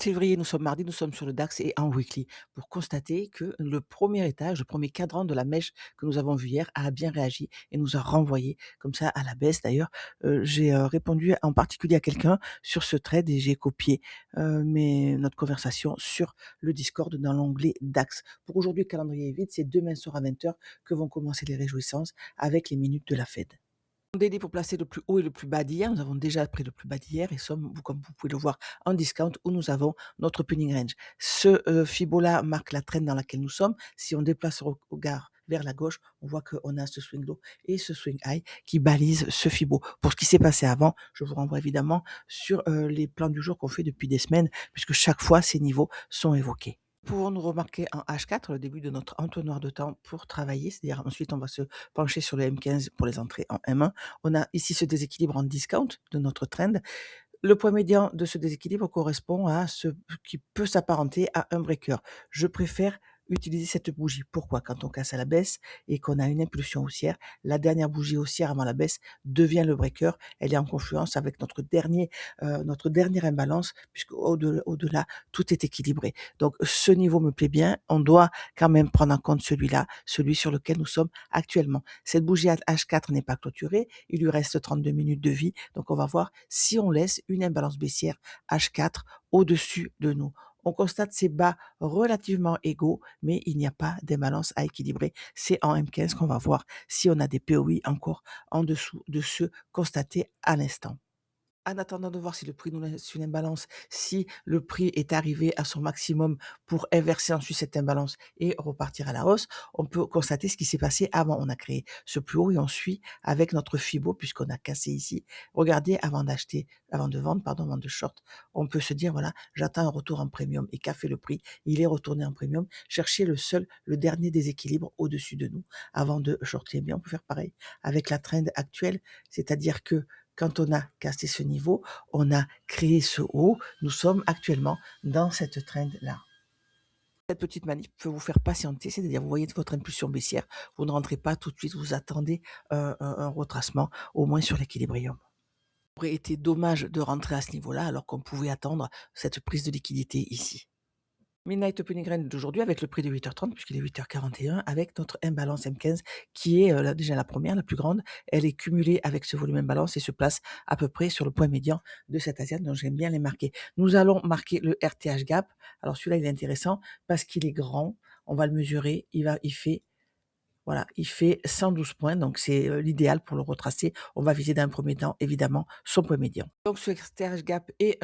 février, nous sommes mardi, nous sommes sur le DAX et en weekly pour constater que le premier étage, le premier cadran de la mèche que nous avons vu hier a bien réagi et nous a renvoyé comme ça à la baisse. D'ailleurs, j'ai répondu en particulier à quelqu'un sur ce trade et j'ai copié notre conversation sur le Discord dans l'onglet DAX. Pour aujourd'hui, le calendrier est vide, c'est demain soir à 20h que vont commencer les réjouissances avec les minutes de la Fed. Daily pour placer le plus haut et le plus bas d'hier. Nous avons déjà pris le plus bas d'hier et sommes, comme vous pouvez le voir, en discount où nous avons notre pinning range. Ce Fibo-là marque la trend dans laquelle nous sommes. Si on déplace le regard vers la gauche, on voit qu'on a ce swing low et ce swing high qui balise ce Fibo. Pour ce qui s'est passé avant, je vous renvoie évidemment sur les plans du jour qu'on fait depuis des semaines, puisque chaque fois ces niveaux sont évoqués. Pouvons-nous remarquer en H4 le début de notre entonnoir de temps pour travailler, c'est-à-dire ensuite on va se pencher sur le M15 pour les entrées en M1. On a ici ce déséquilibre en discount de notre trend. Le point médian de ce déséquilibre correspond à ce qui peut s'apparenter à un breaker. Je préfère utiliser cette bougie. Pourquoi? Quand on casse à la baisse et qu'on a une impulsion haussière, la dernière bougie haussière avant la baisse devient le breaker. Elle est en confluence avec notre dernière imbalance, puisque au-delà, tout est équilibré. Donc, ce niveau me plaît bien. On doit quand même prendre en compte celui-là, celui sur lequel nous sommes actuellement. Cette bougie H4 n'est pas clôturée. Il lui reste 32 minutes de vie. Donc, on va voir si on laisse une imbalance baissière H4 au-dessus de nous. On constate ces bas relativement égaux, mais il n'y a pas d'imbalance à équilibrer. C'est en M15 qu'on va voir si on a des POI encore en dessous de ceux constatés à l'instant. En attendant de voir si le prix nous laisse une imbalance, si le prix est arrivé à son maximum pour inverser ensuite cette imbalance et repartir à la hausse, on peut constater ce qui s'est passé avant. On a créé ce plus haut et on suit avec notre Fibo puisqu'on a cassé ici. Regardez, avant de vendre, avant de short, on peut se dire, voilà, j'attends un retour en premium. Et qu'a fait le prix? Il est retourné en premium. Chercher le dernier déséquilibre au-dessus de nous avant de shorter. Eh bien, on peut faire pareil avec la trend actuelle, c'est-à-dire que quand on a cassé ce niveau, on a créé ce haut. Nous sommes actuellement dans cette trend-là. Cette petite manip peut vous faire patienter, c'est-à-dire vous voyez votre impulsion baissière, vous ne rentrez pas tout de suite, vous attendez un retracement, au moins sur l'équilibrium. Il aurait été dommage de rentrer à ce niveau-là alors qu'on pouvait attendre cette prise de liquidité ici. Midnight Opening Range d'aujourd'hui avec le prix de 8h30 puisqu'il est 8h41 avec notre imbalance M15 qui est déjà la première, la plus grande. Elle est cumulée avec ce volume imbalance et se place à peu près sur le point médian de cette asiate, donc j'aime bien les marquer. Nous allons marquer le RTH gap. Alors celui-là il est intéressant parce qu'il est grand. On va le mesurer. Il fait 112 points, donc c'est l'idéal pour le retracer. On va viser d'un premier temps, évidemment, son point médian. Donc ce RTH gap et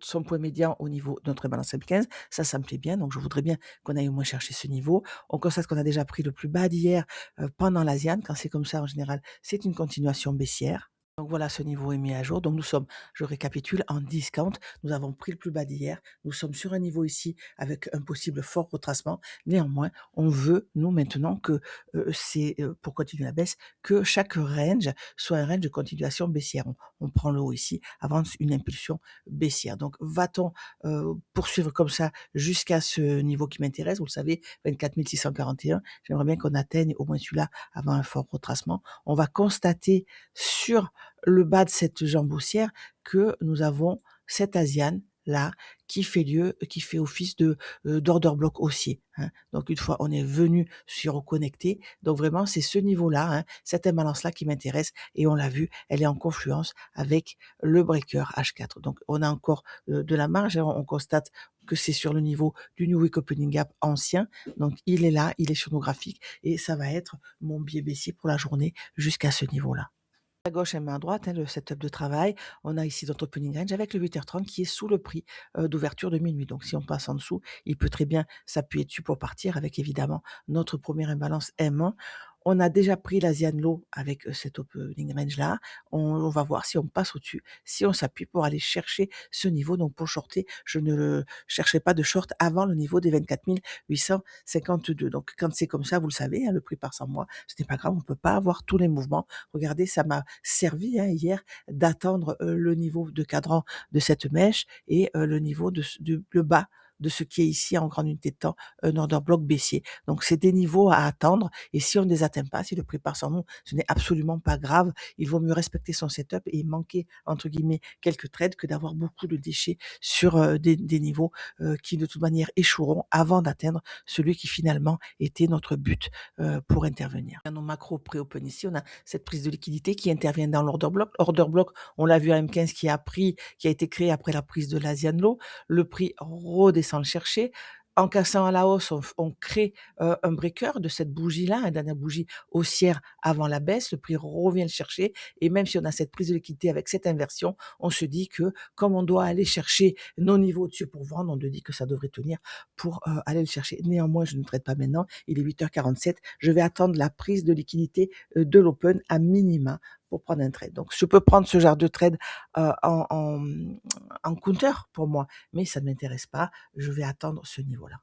son point médian au niveau de notre balance M15, ça me plaît bien. Donc je voudrais bien qu'on aille au moins chercher ce niveau. On constate qu'on a déjà pris le plus bas d'hier pendant l'Asian. Quand c'est comme ça, en général, c'est une continuation baissière. Donc voilà, ce niveau est mis à jour. Donc nous sommes, je récapitule, en discount. Nous avons pris le plus bas d'hier. Nous sommes sur un niveau ici avec un possible fort retracement. Néanmoins, on veut, nous, maintenant, que pour continuer la baisse, que chaque range soit un range de continuation baissière. On prend le haut ici avant une impulsion baissière. Donc va-t-on poursuivre comme ça jusqu'à ce niveau qui m'intéresse? Vous le savez, 24 641. J'aimerais bien qu'on atteigne au moins celui-là avant un fort retracement. On va constater sur le bas de cette jambe haussière que nous avons cette Asian là qui fait office d'order block haussier. Hein. Donc une fois on est venu s'y reconnecter, donc vraiment c'est ce niveau-là, hein, cette imbalance là qui m'intéresse et on l'a vu, elle est en confluence avec le breaker H4. Donc on a encore de la marge, hein, on constate que c'est sur le niveau du New Week Opening Gap ancien, donc il est là, il est sur nos graphiques et ça va être mon biais baissier pour la journée jusqu'à ce niveau-là. À gauche et main à droite, hein, le setup de travail. On a ici notre opening range avec le 8h30 qui est sous le prix d'ouverture de minuit. Donc si on passe en dessous, il peut très bien s'appuyer dessus pour partir avec évidemment notre première imbalance M1. On a déjà pris l'Asian Low avec cet opening range là. On va voir si on passe au-dessus, si on s'appuie pour aller chercher ce niveau. Donc pour shorter, je ne le chercherai pas de short avant le niveau des 24 852. Donc quand c'est comme ça, vous le savez, hein, le prix part sans moi, ce n'est pas grave, on ne peut pas avoir tous les mouvements. Regardez, ça m'a servi hier d'attendre le niveau de cadran de cette mèche et le niveau le bas de ce qui est ici en grande unité de temps, un order block baissier. Donc c'est des niveaux à attendre et si on ne les atteint pas, si le prix part sans nous, ce n'est absolument pas grave. Il vaut mieux respecter son setup et manquer entre guillemets quelques trades que d'avoir beaucoup de déchets sur des niveaux qui de toute manière échoueront avant d'atteindre celui qui finalement était notre but pour intervenir. Dans nos macros pré-open ici, on a cette prise de liquidité qui intervient dans l'order block. Order block, on l'a vu à M15 qui a été créé après la prise de l'Asian Low. Le prix redescend le chercher. En cassant à la hausse, on crée un breaker de cette bougie-là, une dernière bougie haussière avant la baisse. Le prix revient le chercher. Et même si on a cette prise de liquidité avec cette inversion, on se dit que comme on doit aller chercher nos niveaux dessus pour vendre, on te dit que ça devrait tenir pour aller le chercher. Néanmoins, je ne trade pas maintenant. Il est 8h47. Je vais attendre la prise de liquidité de l'open à minima pour prendre un trade. Donc, je peux prendre ce genre de trade en counter pour moi, mais ça ne m'intéresse pas. Je vais attendre ce niveau-là.